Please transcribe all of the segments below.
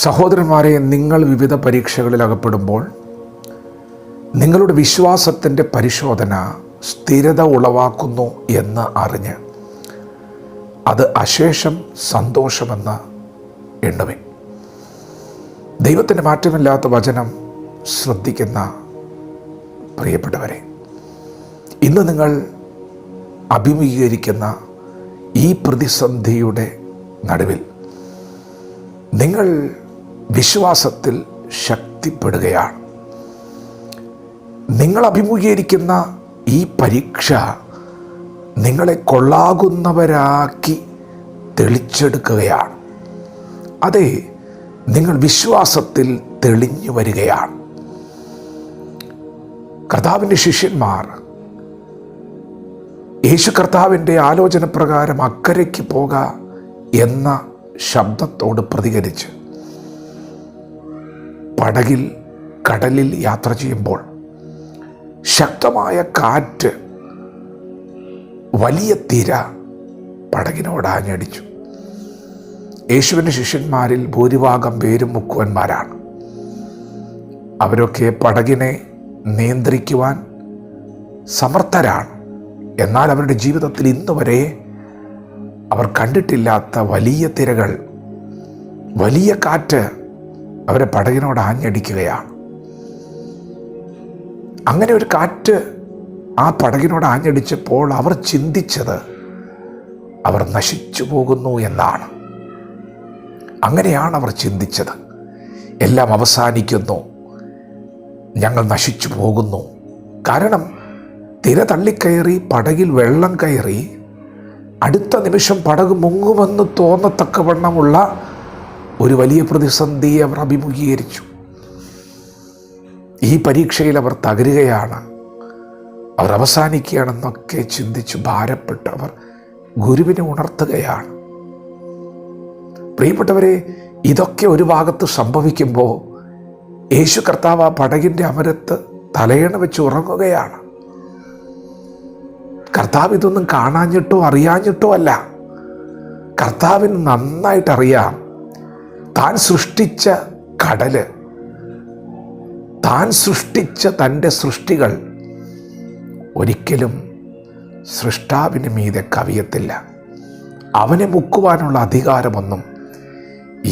സഹോദരന്മാരെ, നിങ്ങൾ വിവിധ പരീക്ഷകളിൽ അകപ്പെടുമ്പോൾ നിങ്ങളുടെ വിശ്വാസത്തിൻ്റെ പരിശോധന സ്ഥിരത ഉളവാക്കുന്നു എന്ന് അറിഞ്ഞ് അത് അശേഷം സന്തോഷമെന്ന് എണ്ണുവിൻ. ദൈവത്തിൻ്റെ മാറ്റമില്ലാത്ത വചനം ശ്രദ്ധിക്കുന്ന പ്രിയപ്പെട്ടവരെ, ഇന്ന് നിങ്ങൾ അഭിമുഖീകരിക്കുന്ന ഈ പ്രതിസന്ധിയുടെ നടുവിൽ നിങ്ങൾ വിശ്വാസത്തിൽ ശക്തിപ്പെടുകയാണ്. നിങ്ങൾ അഭിമുഖീകരിക്കുന്ന ഈ പരീക്ഷ നിങ്ങളെ കൊള്ളാകുന്നവരാക്കി തെളിച്ചെടുക്കുകയാണ്. അതെ, നിങ്ങൾ വിശ്വാസത്തിൽ തെളിഞ്ഞു വരികയാണ്. കർത്താവിൻ്റെ ശിഷ്യന്മാർ യേശു കർത്താവിൻ്റെ ആലോചന പ്രകാരം അക്കരയ്ക്ക് പോക എന്ന ശബ്ദത്തോട് പ്രതികരിച്ച് പടകിൽ കടലിൽ യാത്ര ചെയ്യുമ്പോൾ ശക്തമായ കാറ്റ്, വലിയ തിര പടകിനോട് ആഞ്ഞടിച്ചു. യേശുവിൻ്റെ ശിഷ്യന്മാരിൽ ഭൂരിഭാഗം പേരും മുക്കുവന്മാരാണ്. അവരൊക്കെ പടകിനെ നിയന്ത്രിക്കുവാൻ സമർത്ഥരാണ്. എന്നാൽ അവരുടെ ജീവിതത്തിൽ ഇന്ന് വരെ അവർ കണ്ടിട്ടില്ലാത്ത വലിയ തിരകൾ, വലിയ കാറ്റ് അവരെ പടകിനോട് ആഞ്ഞടിക്കുകയാണ്. അങ്ങനെ ഒരു കാറ്റ് ആ പടകിനോട് ആഞ്ഞടിച്ചപ്പോൾ അവർ ചിന്തിച്ചത് അവർ നശിച്ചു പോകുന്നു എന്നാണ്. അങ്ങനെയാണ് അവർ ചിന്തിച്ചത്. എല്ലാം അവസാനിക്കുന്നു, ഞങ്ങൾ നശിച്ചു പോകുന്നു. കാരണം തിര തള്ളിക്കയറി, പടകിൽ വെള്ളം കയറി, അടുത്ത നിമിഷം പടക് മുങ്ങുമെന്ന് തോന്നത്തക്കവണ്ണമുള്ള ഒരു വലിയ പ്രതിസന്ധിയെ അവർ അഭിമുഖീകരിച്ചു. ഈ പരീക്ഷയിൽ അവർ തകരുകയാണ്, അവർ അവസാനിക്കുകയാണെന്നൊക്കെ ചിന്തിച്ച് ഭാരപ്പെട്ട് അവർ ഗുരുവിനെ ഉണർത്തുകയാണ്. പ്രിയപ്പെട്ടവരെ, ഇതൊക്കെ ഒരു ഭാഗത്ത് സംഭവിക്കുമ്പോൾ യേശു കർത്താവ് ആ പടകിൻ്റെ അമരത്ത് തലയണ വെച്ച് ഉറങ്ങുകയാണ്. കർത്താവ് ഇതൊന്നും കാണാഞ്ഞിട്ടോ അറിയാഞ്ഞിട്ടോ അല്ല. കർത്താവിന് നന്നായിട്ടറിയാം, താൻ സൃഷ്ടിച്ച കടല്, താൻ സൃഷ്ടിച്ച തൻ്റെ സൃഷ്ടികൾ ഒരിക്കലും സൃഷ്ടാവിന് മീതെ കവിയത്തില്ല. അവനെ മുക്കുവാനുള്ള അധികാരമൊന്നും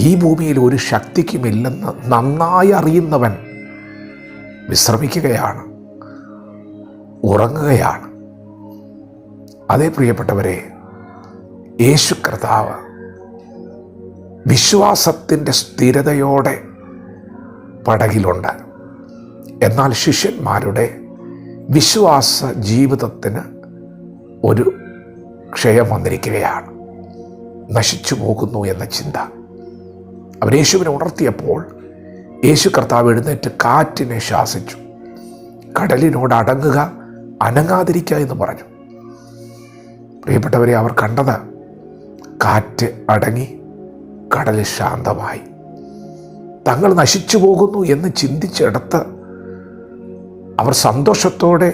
ഈ ഭൂമിയിൽ ഒരു ശക്തിക്കുമില്ലെന്ന് നന്നായി അറിയുന്നവൻ വിശ്രമിക്കുകയാണ്, ഉറങ്ങുകയാണ്. അതേ പ്രിയപ്പെട്ടവരെ, യേശു കർത്താവ് വിശ്വാസത്തിൻ്റെ സ്ഥിരതയോടെ പടകിലുണ്ട്. എന്നാൽ ശിഷ്യന്മാരുടെ വിശ്വാസ ജീവിതത്തിന് ഒരു ക്ഷയം വന്നിരിക്കുകയാണ്. നശിച്ചു പോകുന്നു എന്ന ചിന്ത. അവർ യേശുവിനെ ഉണർത്തിയപ്പോൾ യേശു കർത്താവ് എഴുന്നേറ്റ് കാറ്റിനെ ശാസിച്ചു, കടലിനോട് അടങ്ങുക, അനങ്ങാതിരിക്കുക എന്ന് പറഞ്ഞു. പ്രിയപ്പെട്ടവരെ, അവർ കണ്ടത് കാറ്റ് അടങ്ങി, കടൽ ശാന്തമായി. തങ്ങൾ നശിച്ചു പോകുന്നു എന്ന് ചിന്തിച്ചെടുത്ത് അവർ സന്തോഷത്തോടെ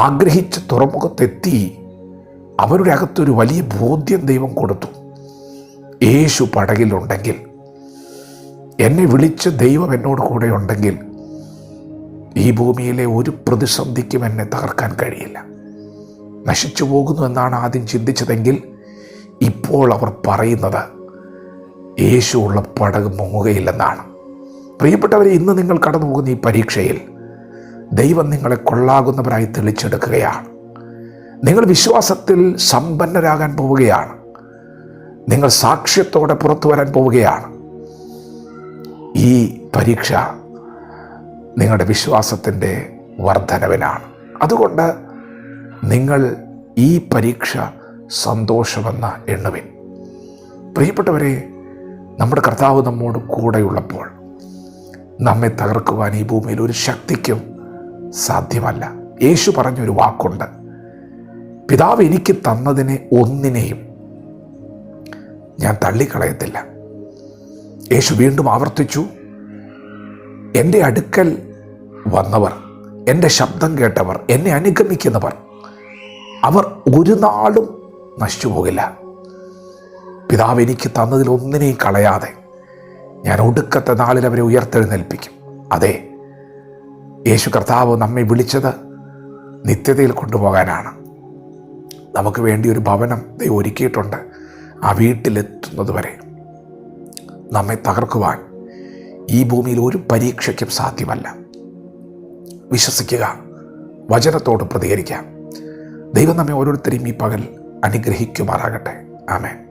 ആഗ്രഹിച്ച തുറമുഖത്തെത്തി. അവരുടെ അകത്തൊരു വലിയ ബോധ്യം ദൈവം കൊടുത്തു. യേശു പടകിലുണ്ടെങ്കിൽ, എന്നെ വിളിച്ച ദൈവം എന്നോട് കൂടെ ഉണ്ടെങ്കിൽ, ഈ ഭൂമിയിലെ ഒരു പ്രതിസന്ധിക്കും എന്നെ തകർക്കാൻ കഴിയില്ല. നശിച്ചു പോകുന്നു എന്നാണ് ആദ്യം ചിന്തിച്ചതെങ്കിൽ ഇപ്പോൾ അവർ പറയുന്നത് യേശു ഉള്ള പടക് മുങ്ങുകയില്ലെന്നാണ്. പ്രിയപ്പെട്ടവരെ, ഇന്ന് നിങ്ങൾ കടന്നു പോകുന്ന ഈ പരീക്ഷയിൽ ദൈവം നിങ്ങളെ കൊള്ളാകുന്നവരായി തെളിച്ചെടുക്കുകയാണ്. നിങ്ങൾ വിശ്വാസത്തിൽ സമ്പന്നരാകാൻ പോവുകയാണ്. നിങ്ങൾ സാക്ഷ്യത്തോടെ പുറത്തു വരാൻ പോവുകയാണ്. ഈ പരീക്ഷ നിങ്ങളുടെ വിശ്വാസത്തിൻ്റെ വർധനവിനാണ്. അതുകൊണ്ട് നിങ്ങൾ ഈ പരീക്ഷ സന്തോഷമെന്ന് എണ്ണുവിൻ. പ്രിയപ്പെട്ടവരെ, നമ്മുടെ കർത്താവ് നമ്മോട് കൂടെയുള്ളപ്പോൾ നമ്മെ തകർക്കുവാൻ ഈ ഭൂമിയിൽ ഒരു ശക്തിക്കും സാധ്യമല്ല. യേശു പറഞ്ഞൊരു വാക്കുണ്ട്, പിതാവ് എനിക്ക് തന്നതിനെ ഒന്നിനെയും ഞാൻ തള്ളിക്കളയത്തില്ല. യേശു വീണ്ടും ആവർത്തിച്ചു, എൻ്റെ അടുക്കൽ വന്നവർ, എൻ്റെ ശബ്ദം കേട്ടവർ, എന്നെ അനുഗമിക്കുന്നവർ, അവർ ഒരു നാളും നശിച്ചു പോകില്ല. പിതാവ് എനിക്ക് തന്നതിൽ ഒന്നിനെയും കളയാതെ ഞാൻ ഒടുക്കത്തെ നാളിൽ അവരെ ഉയർത്തെഴുന്നേൽപ്പിക്കും. അതെ, യേശു കർത്താവ് നമ്മെ വിളിച്ചത് നിത്യതയിൽ കൊണ്ടുപോകാനാണ്. നമുക്ക് വേണ്ടി ഒരു ഭവനം ദൈവം ഒരുക്കിയിട്ടുണ്ട്. ആ വീട്ടിലെത്തുന്നത് വരെ നമ്മെ തകർക്കുവാൻ ഈ ഭൂമിയിൽ ഒരു പരീക്ഷയ്ക്കും സാധ്യമല്ല. വിശ്വസിക്കുക, വചനത്തോട് പ്രതികരിക്കാം. ദൈവം നമ്മെ ഓരോരുത്തരെയും ഈ പകൽ അനുഗ്രഹിക്കുമാറാകട്ടെ. ആമേൻ.